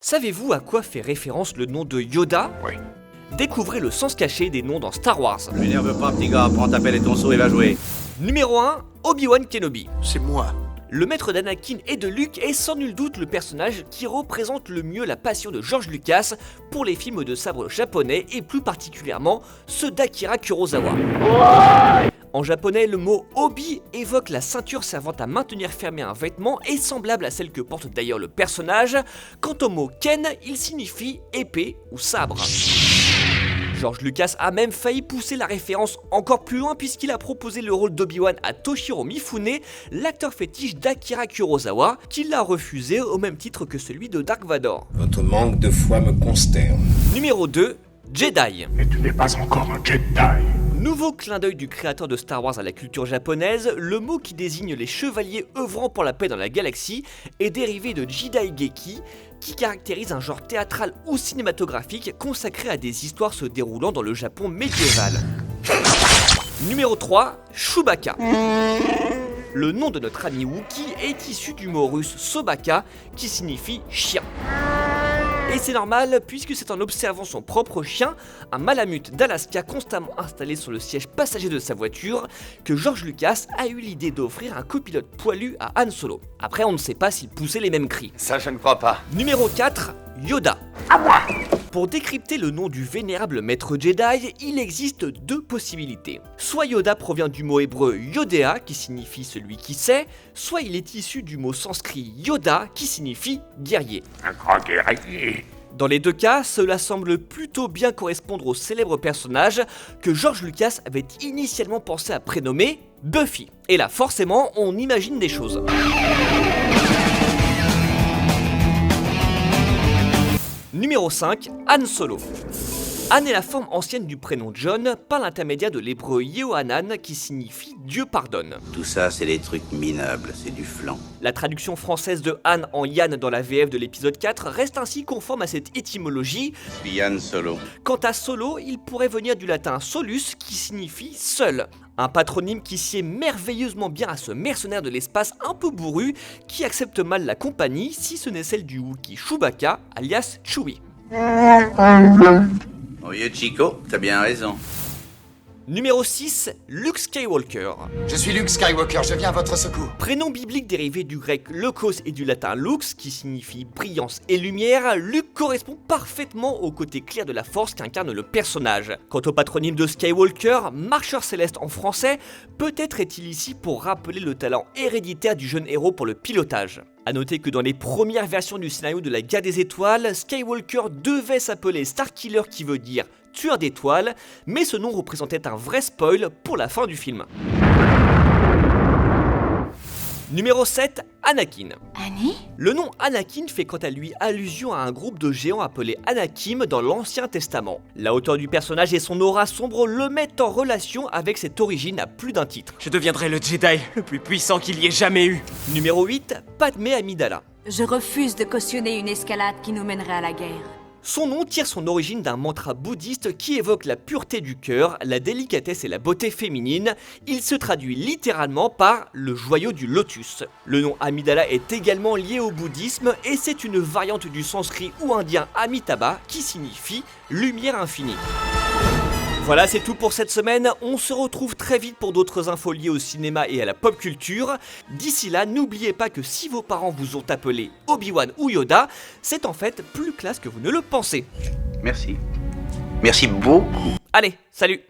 Savez-vous à quoi fait référence le nom de Yoda? Oui. Découvrez le sens caché des noms dans Star Wars. Ne m'énerve pas, petit gars, prends ta pelle et ton seau et va jouer. Numéro 1, Obi-Wan Kenobi. C'est moi. Le maître d'Anakin et de Luke est sans nul doute le personnage qui représente le mieux la passion de George Lucas pour les films de sabre japonais et plus particulièrement ceux d'Akira Kurosawa. En japonais, le mot obi évoque la ceinture servant à maintenir fermé un vêtement et semblable à celle que porte d'ailleurs le personnage. Quant au mot ken, il signifie épée ou sabre. George Lucas a même failli pousser la référence encore plus loin puisqu'il a proposé le rôle d'Obi-Wan à Toshiro Mifune, l'acteur fétiche d'Akira Kurosawa, qui l'a refusé au même titre que celui de Dark Vador. Votre manque de foi me consterne. Numéro 2, Jedi. Mais tu n'es pas encore un Jedi. Nouveau clin d'œil du créateur de Star Wars à la culture japonaise, le mot qui désigne les chevaliers œuvrant pour la paix dans la galaxie est dérivé de Jidaigeki, qui caractérise un genre théâtral ou cinématographique consacré à des histoires se déroulant dans le Japon médiéval. Numéro 3, Chewbacca. Le nom de notre ami Wookie est issu du mot russe Sobaka, qui signifie chien. Et c'est normal, puisque c'est en observant son propre chien, un malamute d'Alaska constamment installé sur le siège passager de sa voiture, que George Lucas a eu l'idée d'offrir un copilote poilu à Han Solo. Après, on ne sait pas s'il poussait les mêmes cris. Ça, je ne crois pas. Numéro 4, Yoda. À moi. Pour décrypter le nom du vénérable maître Jedi, il existe deux possibilités. Soit Yoda provient du mot hébreu Yodéa, qui signifie celui qui sait, soit il est issu du mot sanskrit Yoda, qui signifie guerrier. Un grand guerrier. Dans les deux cas, cela semble plutôt bien correspondre au célèbre personnage que George Lucas avait initialement pensé à prénommer Buffy. Et là, forcément, on imagine des choses. Numéro 5, Han Solo. Han est la forme ancienne du prénom John par l'intermédiaire de l'hébreu Yehohanan qui signifie Dieu pardonne. Tout ça, c'est des trucs minables, c'est du flan. La traduction française de Han en Yann dans la VF de l'épisode 4 reste ainsi conforme à cette étymologie. Yann Solo. Quant à Solo, il pourrait venir du latin solus qui signifie seul. Un patronyme qui sied merveilleusement bien à ce mercenaire de l'espace un peu bourru qui accepte mal la compagnie si ce n'est celle du Wookie Chewbacca alias Chewie. Oh yeah, Chico, t'as bien raison. Numéro 6, Luke Skywalker. Je suis Luke Skywalker, je viens à votre secours. Prénom biblique dérivé du grec Lokos et du latin Lux, qui signifie brillance et lumière, Luke correspond parfaitement au côté clair de la force qu'incarne le personnage. Quant au patronyme de Skywalker, marcheur céleste en français, peut-être est-il ici pour rappeler le talent héréditaire du jeune héros pour le pilotage. A noter que dans les premières versions du scénario de la Guerre des Étoiles, Skywalker devait s'appeler Starkiller qui veut dire tueur d'étoiles, mais ce nom représentait un vrai spoil pour la fin du film. Numéro 7, Anakin. Annie? Le nom Anakin fait quant à lui allusion à un groupe de géants appelé Anakim dans l'Ancien Testament. La hauteur du personnage et son aura sombre le mettent en relation avec cette origine à plus d'un titre. Je deviendrai le Jedi le plus puissant qu'il y ait jamais eu. Numéro 8, Padmé Amidala. Je refuse de cautionner une escalade qui nous mènerait à la guerre. Son nom tire son origine d'un mantra bouddhiste qui évoque la pureté du cœur, la délicatesse et la beauté féminine. Il se traduit littéralement par le joyau du lotus. Le nom Amidala est également lié au bouddhisme et c'est une variante du sanskrit ou indien Amitabha qui signifie lumière infinie. Voilà, c'est tout pour cette semaine. On se retrouve très vite pour d'autres infos liées au cinéma et à la pop culture. D'ici là, n'oubliez pas que si vos parents vous ont appelé Obi-Wan ou Yoda, c'est en fait plus classe que vous ne le pensez. Merci. Merci beaucoup. Allez, salut!